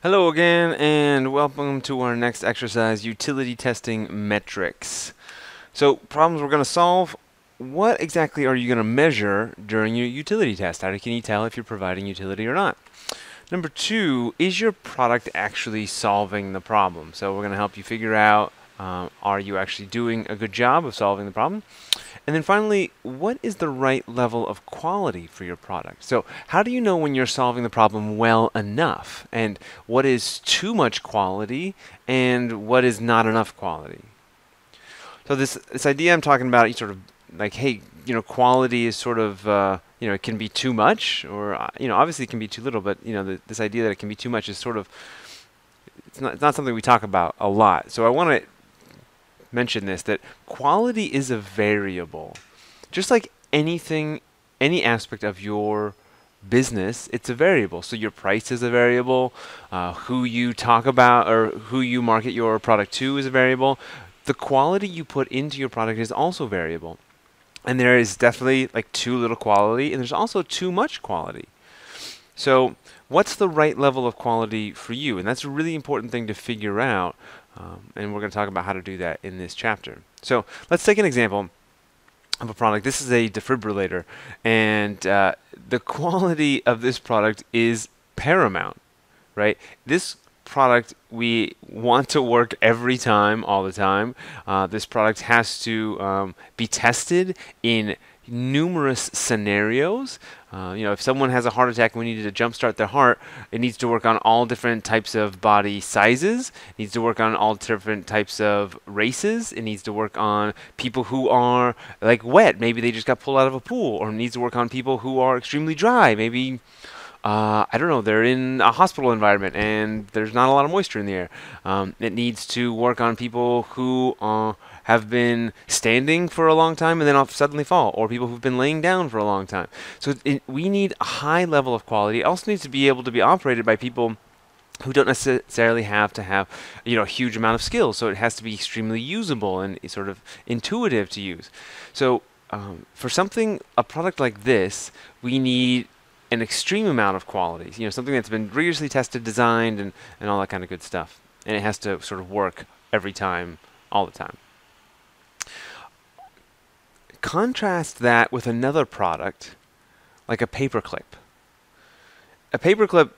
Hello again, and welcome to our next exercise, utility testing metrics. So, problems we're going to solve. What exactly are you going to measure during your utility test? How can you tell if you're providing utility or not? Number two, is your product actually solving the problem? So we're going to help you figure out, are you actually doing a good job of solving the problem? And then finally, what is the right level of quality for your product? So how do you know when you're solving the problem well enough? And what is too much quality and what is not enough quality? So this idea I'm talking about, you sort of like, hey, quality is sort of, it can be too much, or obviously it can be too little. But this idea that it can be too much is sort of, it's not something we talk about a lot. So I want to mention this, that quality is a variable, just like anything, any aspect of your business, it's a variable. So your price is a variable, who you talk about or who you market your product to is a variable. The quality you put into your product is also variable. And there is definitely like too little quality, and there's also too much quality. So what's the right level of quality for you? And that's a really important thing to figure out. And we're going to talk about how to do that in this chapter. So let's take an example of a product. This is a defibrillator, and the quality of this product is paramount, right? This product we want to work every time, all the time. This product has to be tested in numerous scenarios. If someone has a heart attack and we needed to jumpstart their heart, it needs to work on all different types of body sizes. It needs to work on all different types of races. It needs to work on people who are like wet. Maybe they just got pulled out of a pool. Or it needs to work on people who are extremely dry. Maybe I don't know, they're in a hospital environment and there's not a lot of moisture in the air. It needs to work on people who have been standing for a long time and then suddenly fall, or people who've been laying down for a long time. So we need a high level of quality. It also needs to be able to be operated by people who don't necessarily have to have a huge amount of skills. So it has to be extremely usable and sort of intuitive to use. So for a product like this, we need an extreme amount of quality. Something that's been rigorously tested, designed, and all that kind of good stuff. And it has to sort of work every time, all the time. Contrast that with another product, like a paperclip. A paperclip,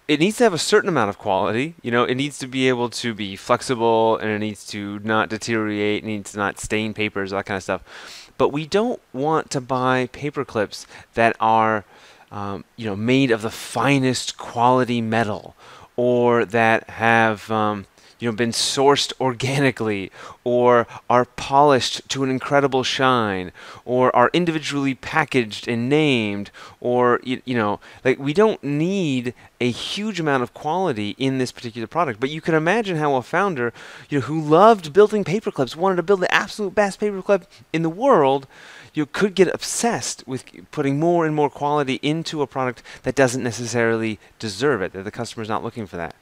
it needs to have a certain amount of quality. It needs to be able to be flexible, and it needs to not deteriorate, it needs to not stain papers, all that kind of stuff. But we don't want to buy paper clips that are made of the finest quality metal, or that have been sourced organically, or are polished to an incredible shine, or are individually packaged and named, or like, we don't need a huge amount of quality in this particular product. But you can imagine how a founder, who loved building paperclips, wanted to build the absolute best paperclip in the world, you could get obsessed with putting more and more quality into a product that doesn't necessarily deserve it, that the customer's not looking for that.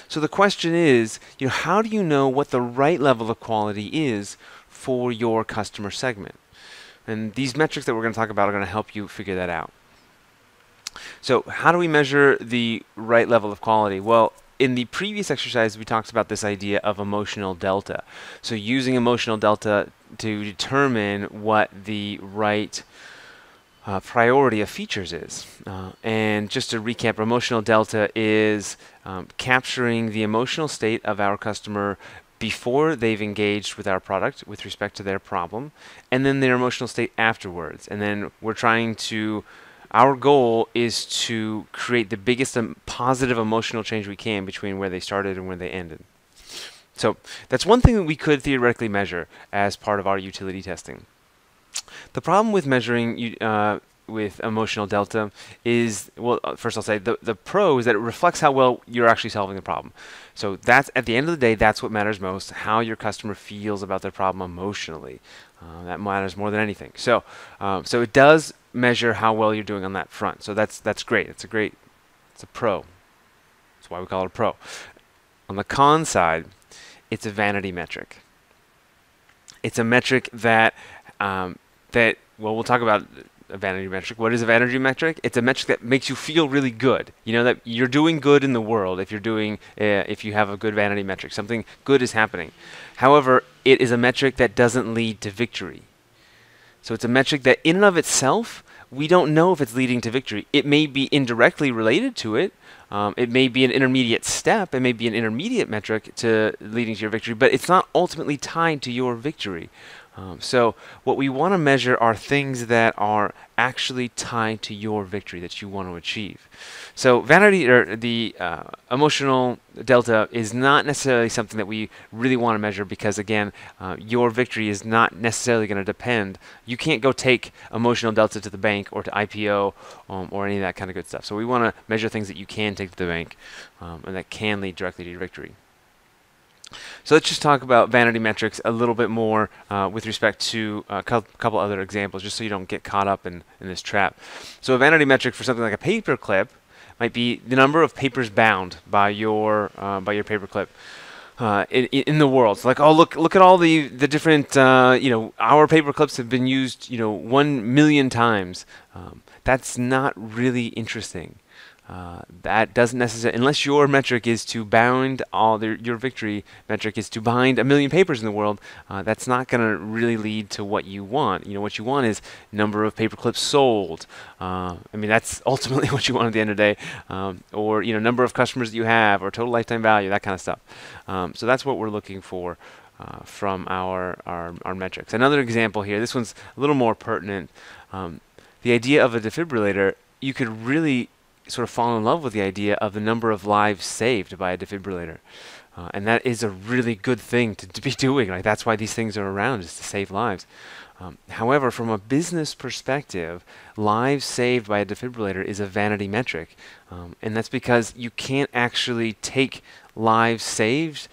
So the question is, how do you know what the right level of quality is for your customer segment? And these metrics that we're going to talk about are going to help you figure that out. So how do we measure the right level of quality? Well, in the previous exercise, we talked about this idea of emotional delta. So using emotional delta to determine what the right priority of features is. And just to recap, emotional delta is capturing the emotional state of our customer before they've engaged with our product with respect to their problem, and then their emotional state afterwards. And then our goal is to create the biggest positive emotional change we can between where they started and where they ended. So that's one thing that we could theoretically measure as part of our utility testing. The problem with measuring with emotional delta is, well, first I'll say the pro is that it reflects how well you're actually solving the problem. So that's, at the end of the day, that's what matters most, how your customer feels about their problem emotionally. That matters more than anything. So it does measure how well you're doing on that front. So that's great. It's a pro. That's why we call it a pro. On the con side, it's a vanity metric. It's a metric that we'll talk about a vanity metric. What is a vanity metric? It's a metric that makes you feel really good. You know that you're doing good in the world if if you have a good vanity metric. Something good is happening. However, it is a metric that doesn't lead to victory. So it's a metric that in and of itself, we don't know if it's leading to victory. It may be indirectly related to it. It may be an intermediate step. It may be an intermediate metric to leading to your victory, but it's not ultimately tied to your victory. So what we want to measure are things that are actually tied to your victory that you want to achieve. So vanity, or the emotional delta, is not necessarily something that we really want to measure because, again, your victory is not necessarily going to depend. You can't go take emotional delta to the bank or to IPO or any of that kind of good stuff. So we want to measure things that you can take to the bank and that can lead directly to your victory. So let's just talk about vanity metrics a little bit more with respect to a couple other examples, just so you don't get caught up in this trap. So a vanity metric for something like a paper clip might be the number of papers bound by your paper clip in the world. So like, oh, look at all the different our paper clips have been used 1 million times. That's not really interesting. That doesn't necessarily, unless your metric is to bind your victory metric is to bind 1 million papers in the world, that's not going to really lead to what you want. What you want is number of paper clips sold. I mean, that's ultimately what you want at the end of the day, or number of customers that you have, or total lifetime value, that kind of stuff. So that's what we're looking for from our metrics. Another example here, this one's a little more pertinent. The idea of a defibrillator, you could really sort of fall in love with the idea of the number of lives saved by a defibrillator. And that is a really good thing to be doing. Like, that's why these things are around, is to save lives. However, from a business perspective, lives saved by a defibrillator is a vanity metric. And that's because you can't actually take lives saved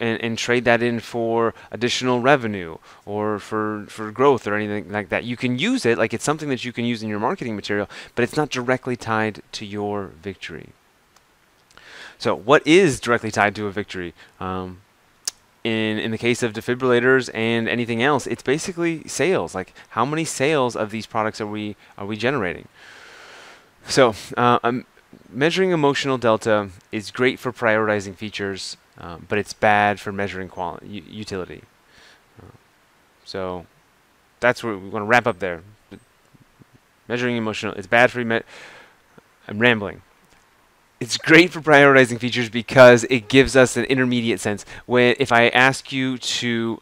and trade that in for additional revenue or for growth or anything like that. You can use it, like it's something that you can use in your marketing material, but it's not directly tied to your victory. So what is directly tied to a victory? In the case of defibrillators and anything else, it's basically sales. Like, how many sales of these products are we generating? So measuring emotional delta is great for prioritizing features, but it's bad for measuring utility. So that's where we want to wrap up there. Measuring emotional, it's bad for I'm rambling. It's great for prioritizing features because it gives us an intermediate sense. If I ask you to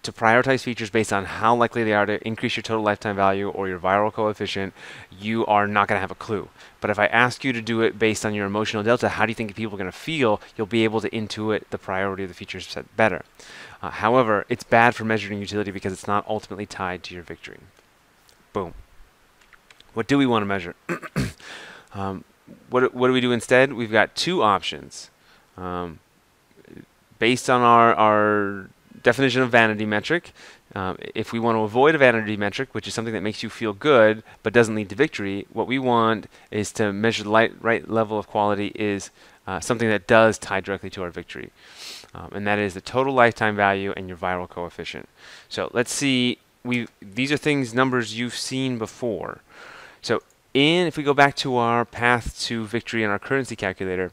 prioritize features based on how likely they are to increase your total lifetime value or your viral coefficient, you are not going to have a clue. But if I ask you to do it based on your emotional delta, how do you think people are going to feel, you'll be able to intuit the priority of the features set better. However, it's bad for measuring utility because it's not ultimately tied to your victory. Boom. What do we want to measure? What do we do instead? We've got two options. Based on our definition of vanity metric, if we want to avoid a vanity metric, which is something that makes you feel good but doesn't lead to victory, what we want is to measure the right level of quality is something that does tie directly to our victory. And that is the total lifetime value and your viral coefficient. So let's see, these are numbers you've seen before. So if we go back to our path to victory in our currency calculator,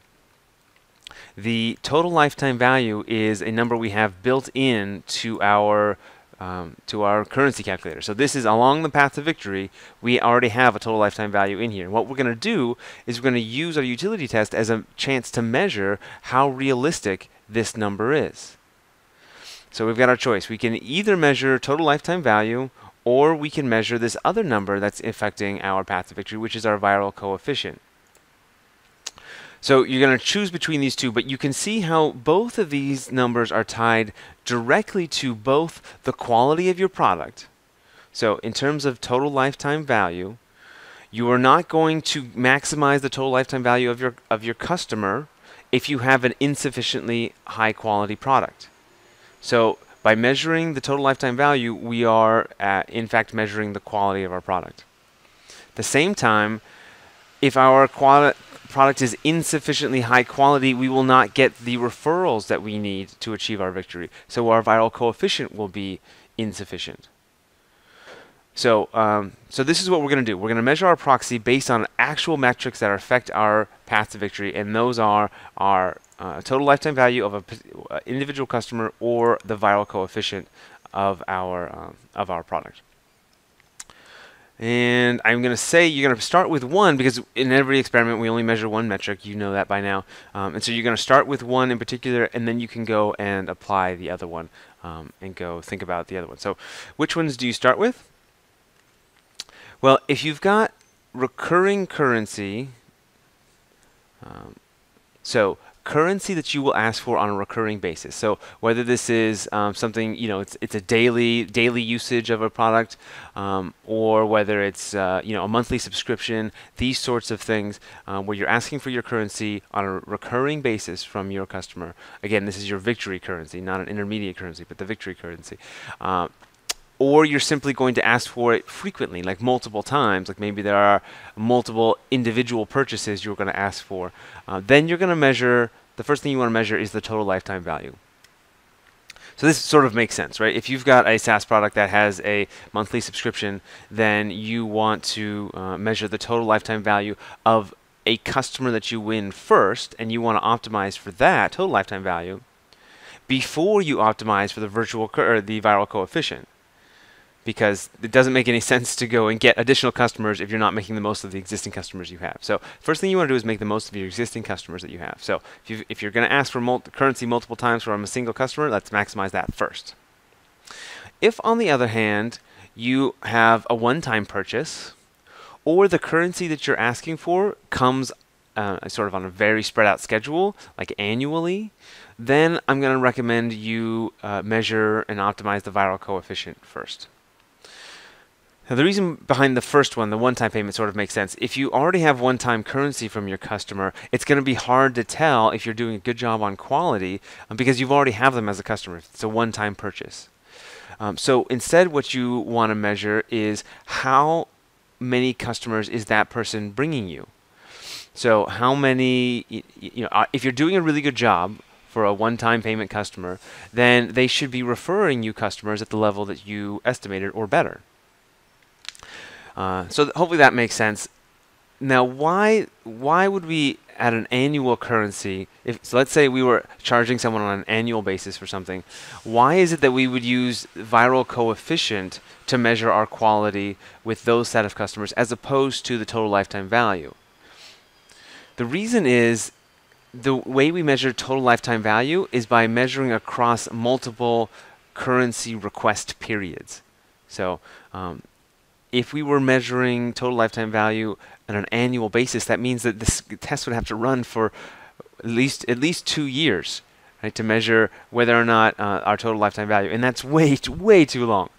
the total lifetime value is a number we have built in to our currency calculator. So this is along the path to victory. We already have a total lifetime value in here. And what we're going to do is we're going to use our utility test as a chance to measure how realistic this number is. So we've got our choice. We can either measure total lifetime value, or we can measure this other number that's affecting our path to victory, which is our viral coefficient. So you're going to choose between these two, but you can see how both of these numbers are tied directly to both the quality of your product. So in terms of total lifetime value, you are not going to maximize the total lifetime value of your customer if you have an insufficiently high quality product. So by measuring the total lifetime value, we are in fact measuring the quality of our product. At the same time, if our product is insufficiently high quality, we will not get the referrals that we need to achieve our victory. So our viral coefficient will be insufficient. So this is what we're going to do. We're going to measure our proxy based on actual metrics that affect our path to victory, and those are our total lifetime value of an individual customer or the viral coefficient of our product. And I'm going to say you're going to start with one because in every experiment we only measure one metric. You know that by now. And so you're going to start with one in particular, and then you can go and apply the other one and go think about the other one. So which ones do you start with? Well, if you've got recurring currency, so currency that you will ask for on a recurring basis. So whether this is something, it's a daily usage of a product, or whether it's a monthly subscription, these sorts of things where you're asking for your currency on a recurring basis from your customer. Again, this is your victory currency, not an intermediate currency, but the victory currency. Or you're simply going to ask for it frequently, like multiple times, like maybe there are multiple individual purchases you're going to ask for. Then you're going to measure, the first thing you want to measure is the total lifetime value. So this sort of makes sense, right? If you've got a SaaS product that has a monthly subscription, then you want to measure the total lifetime value of a customer that you win first, and you want to optimize for that total lifetime value before you optimize for the the viral coefficient. Because it doesn't make any sense to go and get additional customers if you're not making the most of the existing customers you have. So first thing you want to do is make the most of your existing customers that you have. So if you're going to ask for currency multiple times from a single customer, let's maximize that first. If, on the other hand, you have a one-time purchase, or the currency that you're asking for comes sort of on a very spread out schedule, like annually, then I'm going to recommend you measure and optimize the viral coefficient first. Now, the reason behind the first one, the one-time payment, sort of makes sense. If you already have one-time currency from your customer, it's going to be hard to tell if you're doing a good job on quality because you've already have them as a customer. It's a one-time purchase. So instead, what you want to measure is how many customers is that person bringing you. So how many, if you're doing a really good job for a one-time payment customer, then they should be referring you customers at the level that you estimated or better. So hopefully that makes sense. Now, why would we at an annual currency, so let's say we were charging someone on an annual basis for something, why is it that we would use viral coefficient to measure our quality with those set of customers as opposed to the total lifetime value? The reason is the way we measure total lifetime value is by measuring across multiple currency request periods. So if we were measuring total lifetime value on an annual basis, that means that this test would have to run for at least 2 years, right, to measure whether or not our total lifetime value, and that's way too long.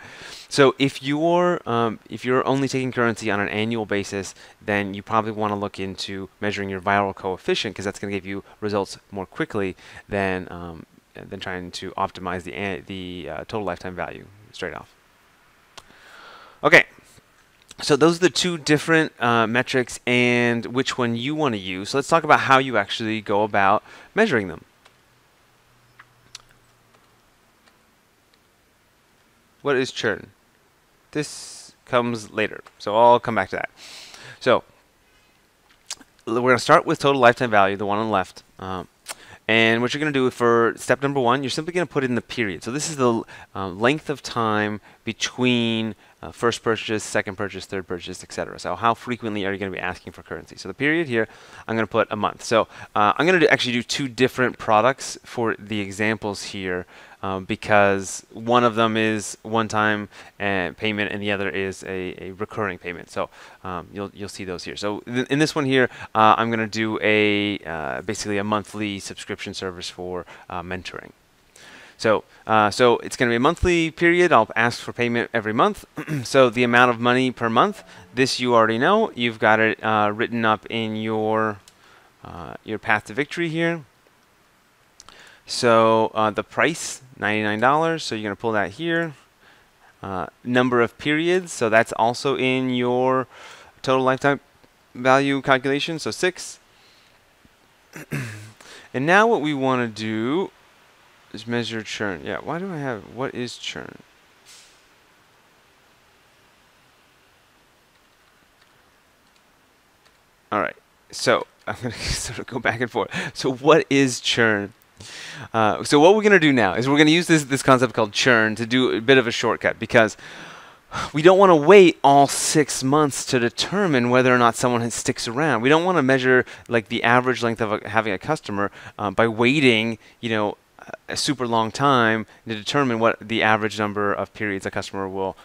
So if you're only taking currency on an annual basis, then you probably want to look into measuring your viral coefficient, because that's going to give you results more quickly than trying to optimize the total lifetime value straight off. Okay. So those are the two different metrics and which one you want to use. So let's talk about how you actually go about measuring them. What is churn? This comes later, so I'll come back to that. So we're going to start with total lifetime value, the one on the left. And what you're going to do for step number one, you're simply going to put in the period. So this is the length of time between first purchase, second purchase, third purchase, etc. So how frequently are you going to be asking for currency? So the period here, I'm going to put a month. So I'm going to actually do two different products for the examples here because one of them is one-time payment and the other is a recurring payment. So you'll see those here. So in this one here, I'm going to do basically a monthly subscription service for mentoring. So it's going to be a monthly period. I'll ask for payment every month. So the amount of money per month, this you already know. You've got it written up in your path to victory here. So the price, $99. So you're going to pull that here. Number of periods. So that's also in your total lifetime value calculation. So 6. And now what we want to do is measure churn. Yeah, what is churn? All right. So I'm going to sort of go back and forth. So what is churn? So what we're going to do now is we're going to use this concept called churn to do a bit of a shortcut, because we don't want to wait all 6 months to determine whether or not someone sticks around. We don't want to measure like the average length of having a customer by waiting, a super long time to determine what the average number of periods a customer will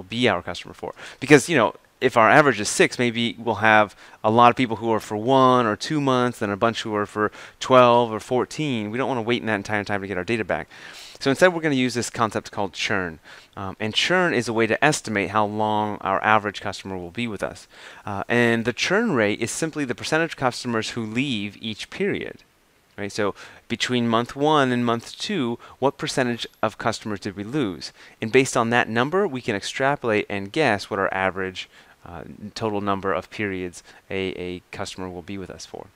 be our customer for. Because if our average is 6, maybe we'll have a lot of people who are for 1 or 2 months, then a bunch who are for 12 or 14. We don't want to wait in that entire time to get our data back. So instead, we're going to use this concept called churn. And churn is a way to estimate how long our average customer will be with us. And the churn rate is simply the percentage of customers who leave each period. Right? So between month 1 and month 2, what percentage of customers did we lose? And based on that number, we can extrapolate and guess what our average total number of periods a customer will be with us for.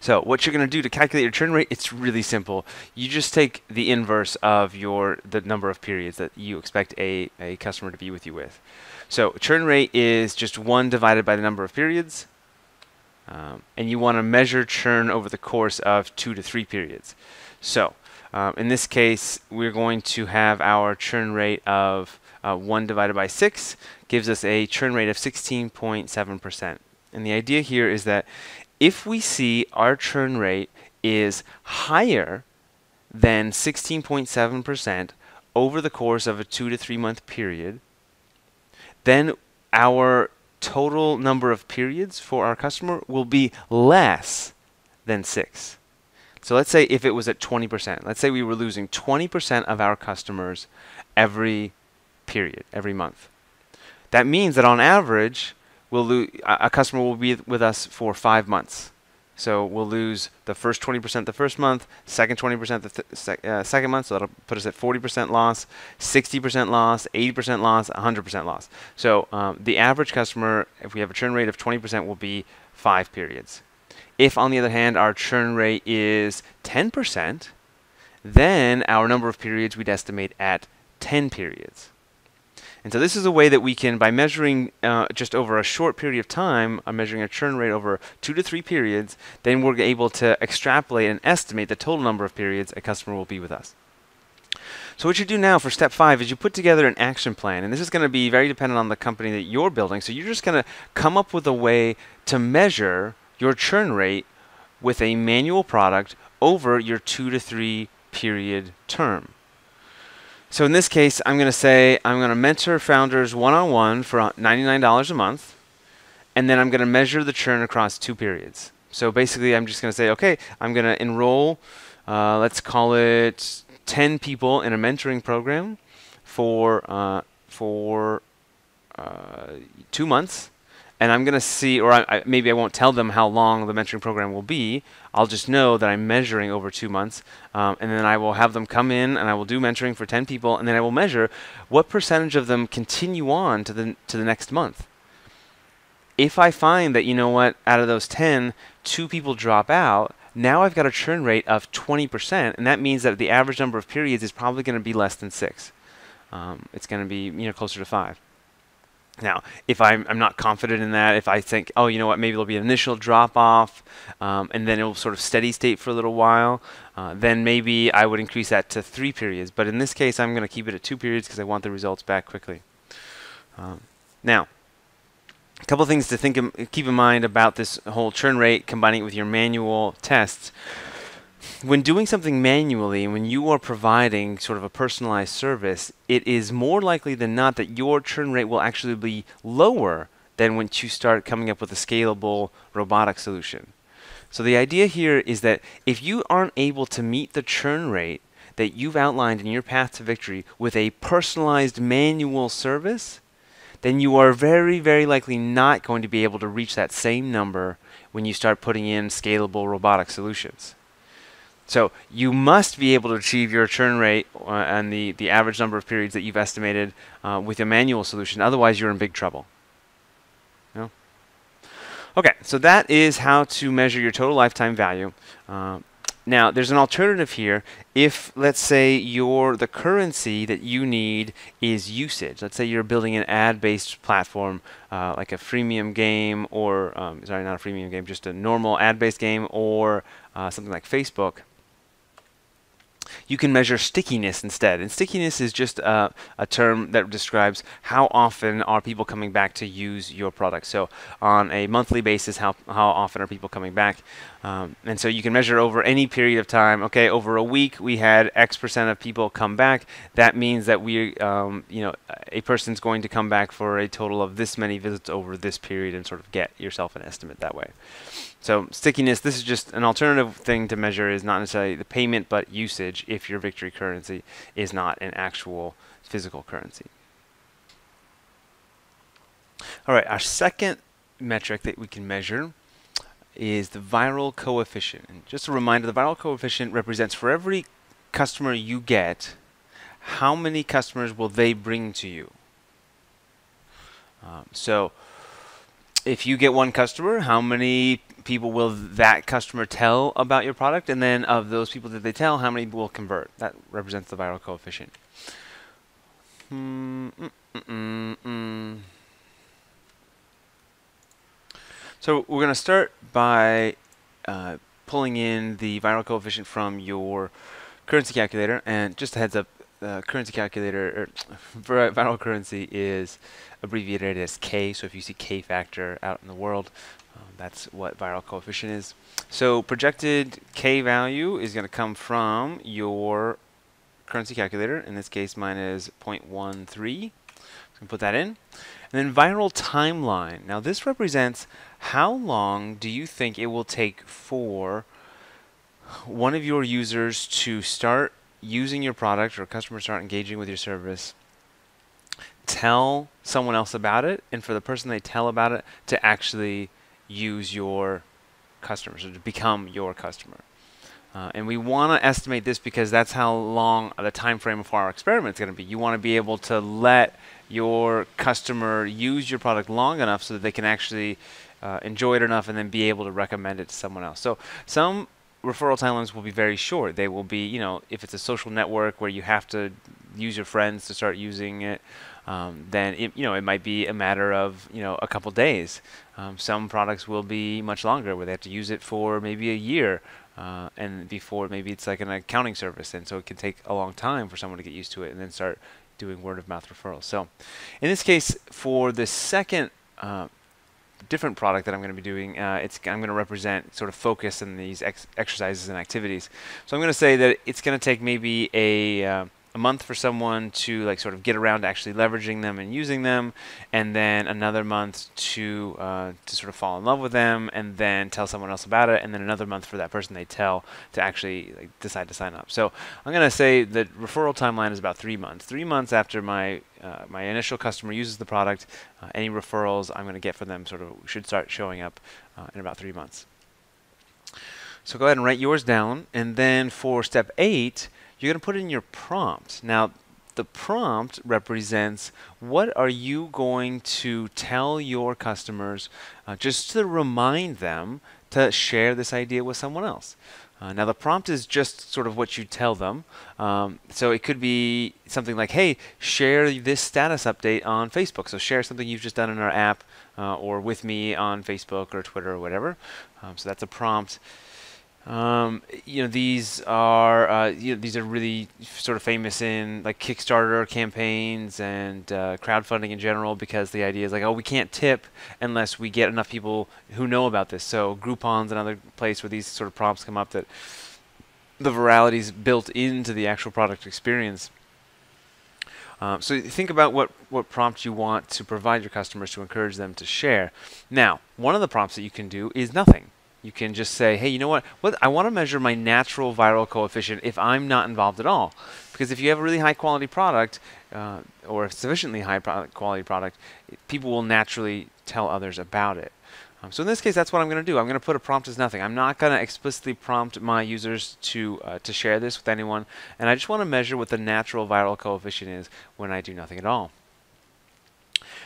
So what you're going to do to calculate your churn rate, it's really simple. You just take the inverse of the number of periods that you expect a customer to be with you with. So churn rate is just 1 divided by the number of periods. And you want to measure churn over the course of 2 to 3 periods. So in this case, we're going to have our churn rate of 1 divided by 6 gives us a churn rate of 16.7%. And the idea here is that if we see our churn rate is higher than 16.7% over the course of a 2 to 3 month period, then our total number of periods for our customer will be less than 6. So let's say if it was at 20%, let's say we were losing 20% of our customers every period, every month. That means that on average, a customer will be with us for 5 months. So we'll lose the first 20% the first month, second 20% the second month, so that'll put us at 40% loss, 60% loss, 80% loss, 100% loss. So the average customer, if we have a churn rate of 20%, will be 5 periods. If, on the other hand, our churn rate is 10%, then our number of periods we'd estimate at 10 periods. And so this is a way that we can, by measuring just over a short period of time, measuring a churn rate over 2 to 3 periods, then we're able to extrapolate and estimate the total number of periods a customer will be with us. So what you do now for step 5 is you put together an action plan. And this is going to be very dependent on the company that you're building. So you're just going to come up with a way to measure your churn rate with a manual product over your 2 to 3 period term. So in this case, I'm going to say I'm going to mentor founders one-on-one for $99 a month, and then I'm going to measure the churn across 2 periods. So basically, I'm just going to say, okay, I'm going to enroll, let's call it 10 people in a mentoring program for 2 months. And I'm going to see, or maybe I won't tell them how long the mentoring program will be. I'll just know that I'm measuring over 2 months. And then I will have them come in and I will do mentoring for 10 people. And then I will measure what percentage of them continue on to the next month. If I find that, out of those 10, 2 people drop out, now I've got a churn rate of 20%. And that means that the average number of periods is probably going to be less than 6. It's going to be closer to 5. Now, if I'm not confident in that, if I think, oh, maybe there'll be an initial drop-off, and then it will sort of steady state for a little while, then maybe I would increase that to 3 periods. But in this case, I'm going to keep it at 2 periods because I want the results back quickly. Now, a couple things to keep in mind about this whole churn rate, combining it with your manual tests. When doing something manually, when you are providing sort of a personalized service, it is more likely than not that your churn rate will actually be lower than when you start coming up with a scalable robotic solution. So the idea here is that if you aren't able to meet the churn rate that you've outlined in your path to victory with a personalized manual service, then you are very, very likely not going to be able to reach that same number when you start putting in scalable robotic solutions. So you must be able to achieve your churn rate and the average number of periods that you've estimated with a manual solution. Otherwise, you're in big trouble. Okay, so that is how to measure your total lifetime value. Now, there's an alternative here. If, let's say, the currency that you need is usage. Let's say you're building an ad-based platform, like a freemium game, or sorry, not a freemium game, just a normal ad-based game, or something like Facebook. You can measure stickiness instead. And stickiness is just a term that describes how often are people coming back to use your product. So on a monthly basis, how often are people coming back? And so you can measure over any period of time. Okay, over a week, we had X% of people come back. That means that a person's going to come back for a total of this many visits over this period, and sort of get yourself an estimate that way. So stickiness, this is just an alternative thing to measure, is not necessarily the payment, but usage if your Victory currency is not an actual physical currency. All right, our second metric that we can measure is the viral coefficient. And just a reminder, the viral coefficient represents for every customer you get, how many customers will they bring to you? So if you get one customer, how many people will that customer tell about your product? And then of those people that they tell, how many will convert? That represents the viral coefficient. So we're going to start by pulling in the viral coefficient from your currency calculator. And just a heads up, currency calculator, or viral currency, is abbreviated as K. So if you see K factor out in the world, that's what viral coefficient is. So projected K value is going to come from your currency calculator. In this case, mine is 0.13. So I'm going to put that in. And then viral timeline. Now this represents how long do you think it will take for one of your users to start using your product, or customers start engaging with your service, tell someone else about it, and for the person they tell about it to actually use your customers, or to become your customer. And we want to estimate this because that's how long the time frame for our experiment is going to be. You want to be able to let your customer use your product long enough so that they can actually enjoy it enough and then be able to recommend it to someone else. So some referral timelines will be very short. They will be, if it's a social network where you have to use your friends to start using it, then it might be a matter of a couple days. Some products will be much longer, where they have to use it for maybe a year, and before maybe it's like an accounting service, and so it can take a long time for someone to get used to it and then start doing word-of-mouth referrals. So in this case, for the second different product that I'm going to be doing, I'm going to represent sort of focus in these exercises and activities. So I'm going to say that it's going to take maybe a month for someone to sort of get around to actually leveraging them and using them, and then another month to sort of fall in love with them and then tell someone else about it, and then another month for that person they tell to actually decide to sign up. So I'm going to say that referral timeline is about 3 months. 3 months after my initial customer uses the product, any referrals I'm going to get from them should start showing up in about 3 months. So go ahead and write yours down, and then for step 8, you're going to put in your prompt. Now, the prompt represents what are you going to tell your customers just to remind them to share this idea with someone else. Now, the prompt is just sort of what you tell them. So it could be something like, hey, share this status update on Facebook. So share something you've just done in our app, or with me on Facebook or Twitter or whatever. So that's a prompt. These are really sort of famous in Kickstarter campaigns and crowdfunding in general, because the idea is we can't tip unless we get enough people who know about this. So Groupon's another place where these sort of prompts come up, that the virality is built into the actual product experience. So think about what prompt you want to provide your customers to encourage them to share. Now, one of the prompts that you can do is nothing. You can just say, hey, you know what? I want to measure my natural viral coefficient if I'm not involved at all. Because if you have a really high quality product, or a sufficiently high quality product, people will naturally tell others about it. So in this case, that's what I'm going to do. I'm going to put a prompt as nothing. I'm not going to explicitly prompt my users to share this with anyone. And I just want to measure what the natural viral coefficient is when I do nothing at all.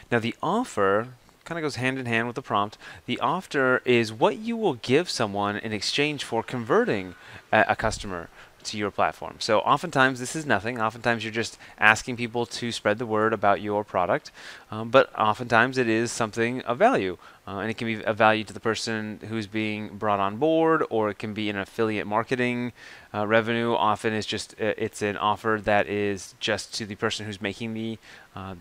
Now the offer kind of goes hand in hand with the prompt. The offer is what you will give someone in exchange for converting a customer to your platform. So oftentimes this is nothing. Oftentimes you're just asking people to spread the word about your product, but oftentimes it is something of value. And it can be of value to the person who's being brought on board, or it can be an affiliate marketing revenue. Often it's just it's an offer that is just to the person who's making the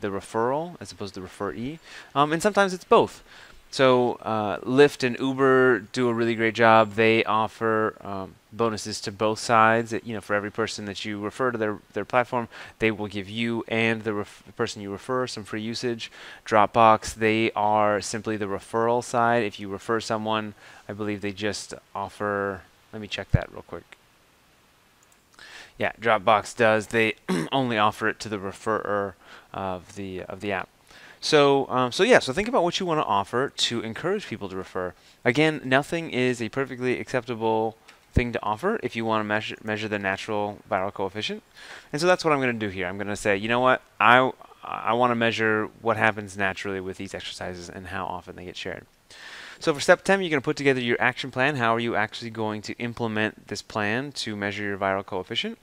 referral as opposed to the referee. And sometimes it's both. So Lyft and Uber do a really great job. They offer bonuses to both sides. For every person that you refer to their platform, they will give you and the person you refer some free usage. Dropbox, they are simply the referral side. If you refer someone, I believe they just offer. Let me check that real quick. Yeah, Dropbox does. They only offer it to the referrer of the app. So think about what you want to offer to encourage people to refer. Again, nothing is a perfectly acceptable thing to offer if you want to measure the natural viral coefficient. And so that's what I'm going to do here. I'm going to say, you know what, I want to measure what happens naturally with these exercises and how often they get shared. So for step 10, you're going to put together your action plan. How are you actually going to implement this plan to measure your viral coefficient?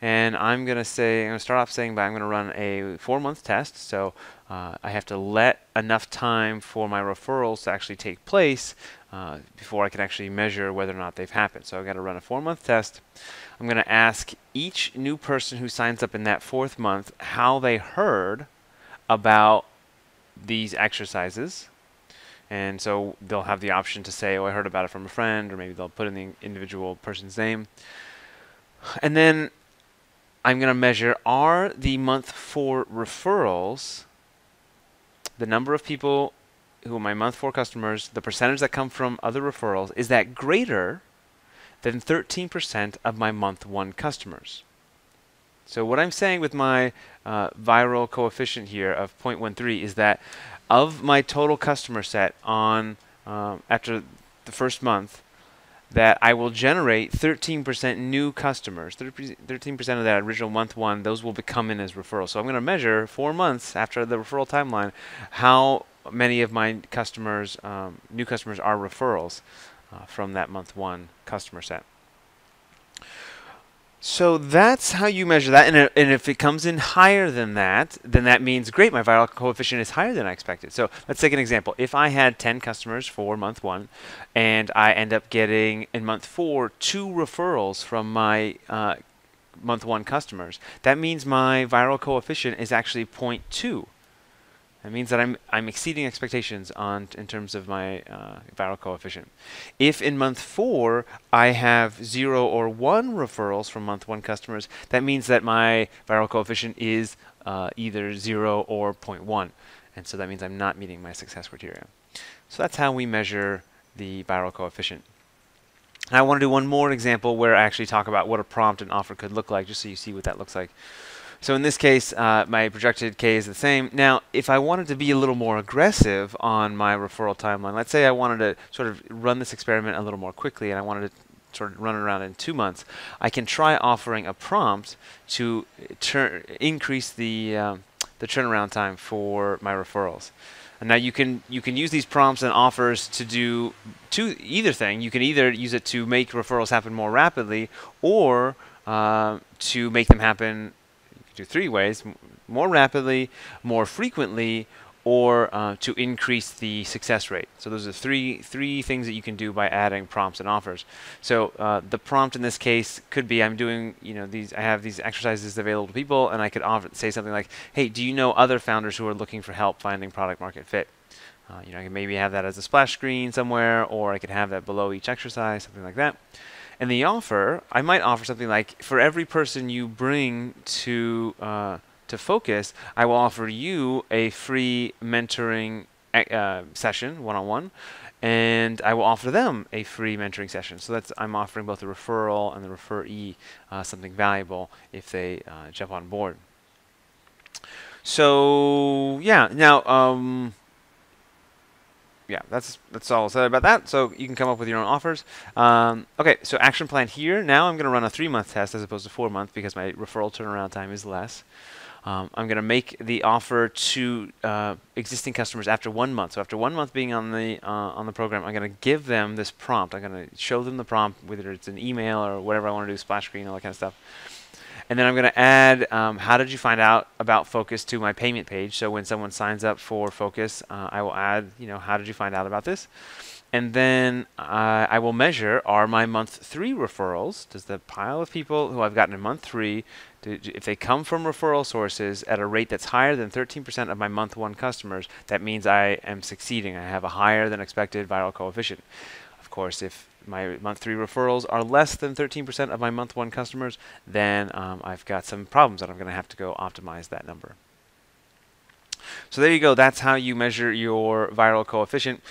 And I'm going to start off saying, I'm going to run a 4-month test. So I have to let enough time for my referrals to actually take place before I can actually measure whether or not they've happened. So I've got to run a 4-month test. I'm going to ask each new person who signs up in that 4th month how they heard about these exercises. And so they'll have the option to say, oh, I heard about it from a friend, or maybe they'll put in the individual person's name. And then I'm going to measure, are the month 4 referrals, the number of people who are my month 4 customers, the percentage that come from other referrals, is that greater than 13% of my month 1 customers? So what I'm saying with my viral coefficient here of 0.13 is that of my total customer set on after the 1st month, that I will generate 13% new customers. 13% of that original month 1, those will come in as referrals. So I'm going to measure 4 months after the referral timeline how many of my customers, new customers, are referrals from that month 1 customer set. So that's how you measure that, and if it comes in higher than that, then that means, great, my viral coefficient is higher than I expected. So let's take an example. If I had 10 customers for month 1, and I end up getting, in month 4, 2 referrals from my month 1 customers, that means my viral coefficient is actually 0.2. That means that I'm exceeding expectations in terms of my viral coefficient. If in month 4 I have 0 or 1 referrals from month 1 customers, that means that my viral coefficient is either 0 or 0.1. And so that means I'm not meeting my success criteria. So that's how we measure the viral coefficient. And I want to do one more example where I actually talk about what a prompt and offer could look like, just so you see what that looks like. So in this case, my projected K is the same. Now, if I wanted to be a little more aggressive on my referral timeline, let's say I wanted to sort of run this experiment a little more quickly, and I wanted to sort of run it around in 2 months, I can try offering a prompt to increase the turnaround time for my referrals. And now you can use these prompts and offers to do either thing. You can either use it to make referrals happen more rapidly, or to make them happen 3 ways: more rapidly, more frequently, or to increase the success rate. So those are three things that you can do by adding prompts and offers. So the prompt in this case could be, I'm doing, I have these exercises available to people, and I could say something like, hey, do you know other founders who are looking for help finding product market fit? I can maybe have that as a splash screen somewhere, or I could have that below each exercise, something like that. And the offer, I might offer something like, for every person you bring to Focus, I will offer you a free mentoring session, one-on-one, and I will offer them a free mentoring session. So I'm offering both the referral and the referee something valuable if they jump on board. So yeah, now yeah, that's all I'll say about that. So you can come up with your own offers. Okay, so action plan here. Now I'm going to run a 3-month test as opposed to 4-month because my referral turnaround time is less. I'm going to make the offer to existing customers after 1 month. So after 1 month being on the program, I'm going to give them this prompt. I'm going to show them the prompt, whether it's an email or whatever I want to do, splash screen, all that kind of stuff. And then I'm going to add how did you find out about Focus to my payment page. So when someone signs up for Focus, I will add, how did you find out about this? And then I will measure, are my month 3 referrals, does the pile of people who I've gotten in month 3, if they come from referral sources at a rate that's higher than 13% of my month 1 customers, that means I am succeeding. I have a higher than expected viral coefficient. Of course, if my month 3 referrals are less than 13% of my month 1 customers, then I've got some problems that I'm going to have to go optimize that number. So there you go. That's how you measure your viral coefficient.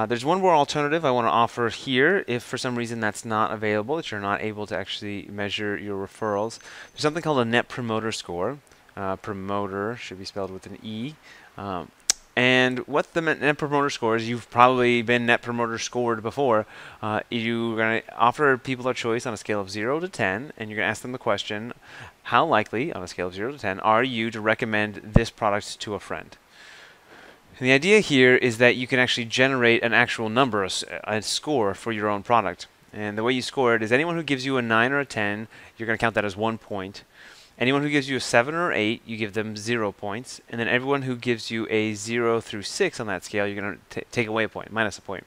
There's one more alternative I want to offer here. If for some reason that's not available, that you're not able to actually measure your referrals, there's something called a Net Promoter Score. Promoter should be spelled with an E. And what the Net Promoter Score is, you've probably been Net Promoter Scored before. You're going to offer people a choice on a scale of 0 to 10, and you're going to ask them the question, how likely, on a scale of 0 to 10, are you to recommend this product to a friend? And the idea here is that you can actually generate an actual number, a score for your own product. And the way you score it is anyone who gives you a 9 or a 10, you're going to count that as 1 point. Anyone who gives you a 7 or 8, you give them 0 points. And then everyone who gives you a 0 through 6 on that scale, you're going to take away a point, minus a point.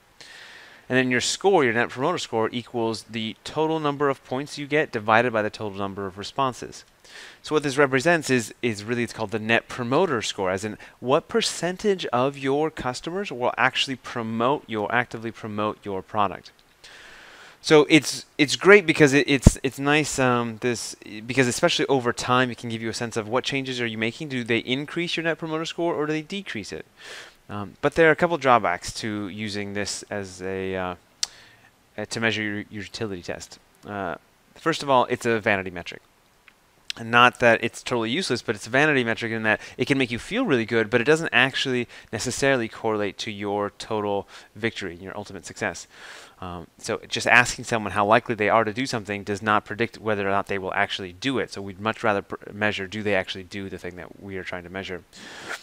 And then your score, your Net Promoter Score, equals the total number of points you get divided by the total number of responses. So what this represents is really, it's called the Net Promoter Score, as in what percentage of your customers will actually actively promote your product. So it's great because it's nice because especially over time it can give you a sense of what changes are you making. Do they increase your Net Promoter Score or do they decrease it? But there are a couple drawbacks to using this as a to measure your utility test. First of all, it's a vanity metric. And not that it's totally useless, but it's a vanity metric in that it can make you feel really good, but it doesn't actually necessarily correlate to your total victory, your ultimate success. So just asking someone how likely they are to do something does not predict whether or not they will actually do it. So we'd much rather measure, do they actually do the thing that we are trying to measure.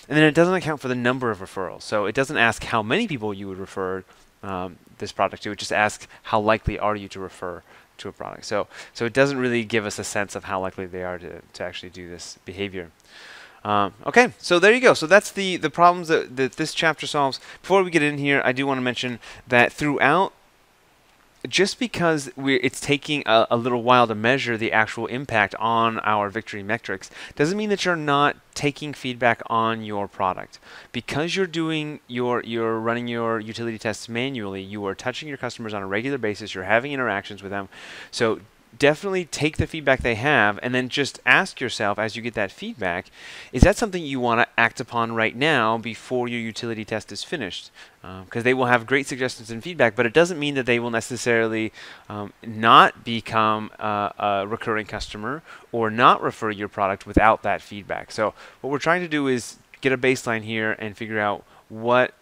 And then it doesn't account for the number of referrals. So it doesn't ask how many people you would refer this product to. It just asks how likely are you to refer to a product. So it doesn't really give us a sense of how likely they are to actually do this behavior. Okay, so there you go. So that's the problems that this chapter solves. Before we get in here, I do want to mention that throughout, just because it's taking a little while to measure the actual impact on our victory metrics doesn't mean that you're not taking feedback on your product. Because you're running your utility tests manually, you are touching your customers on a regular basis, you're having interactions with them. So definitely take the feedback they have and then just ask yourself as you get that feedback, is that something you want to act upon right now before your utility test is finished? Because they will have great suggestions and feedback, but it doesn't mean that they will necessarily not become a recurring customer or not refer your product without that feedback. So what we're trying to do is get a baseline here and figure out what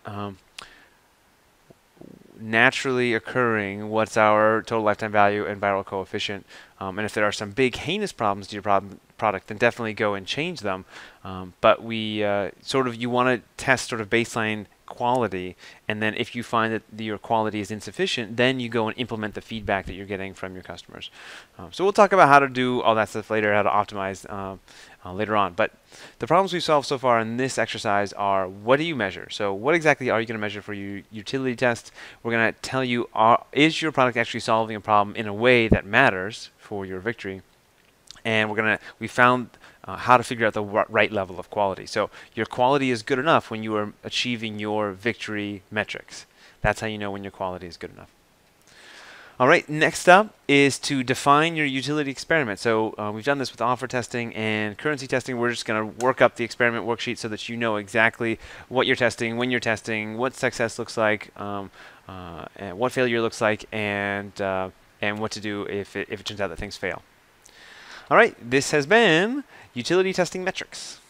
naturally occurring, what's our total lifetime value and viral coefficient, and if there are some big heinous problems to your product, then definitely go and change them. But we you want to test sort of baseline quality, and then if you find that your quality is insufficient, then you go and implement the feedback that you're getting from your customers. So we'll talk about how to do all that stuff later, how to optimize later on. But the problems we've solved so far in this exercise are, what do you measure? So what exactly are you going to measure for your utility test? We're going to tell you, is your product actually solving a problem in a way that matters for your victory? And we found how to figure out the right level of quality. So your quality is good enough when you are achieving your victory metrics. That's how you know when your quality is good enough. All right, next up is to define your utility experiment. So we've done this with offer testing and currency testing. We're just going to work up the experiment worksheet so that you know exactly what you're testing, when you're testing, what success looks like, and what failure looks like, and what to do if it turns out that things fail. All right, this has been Utility Testing Metrics.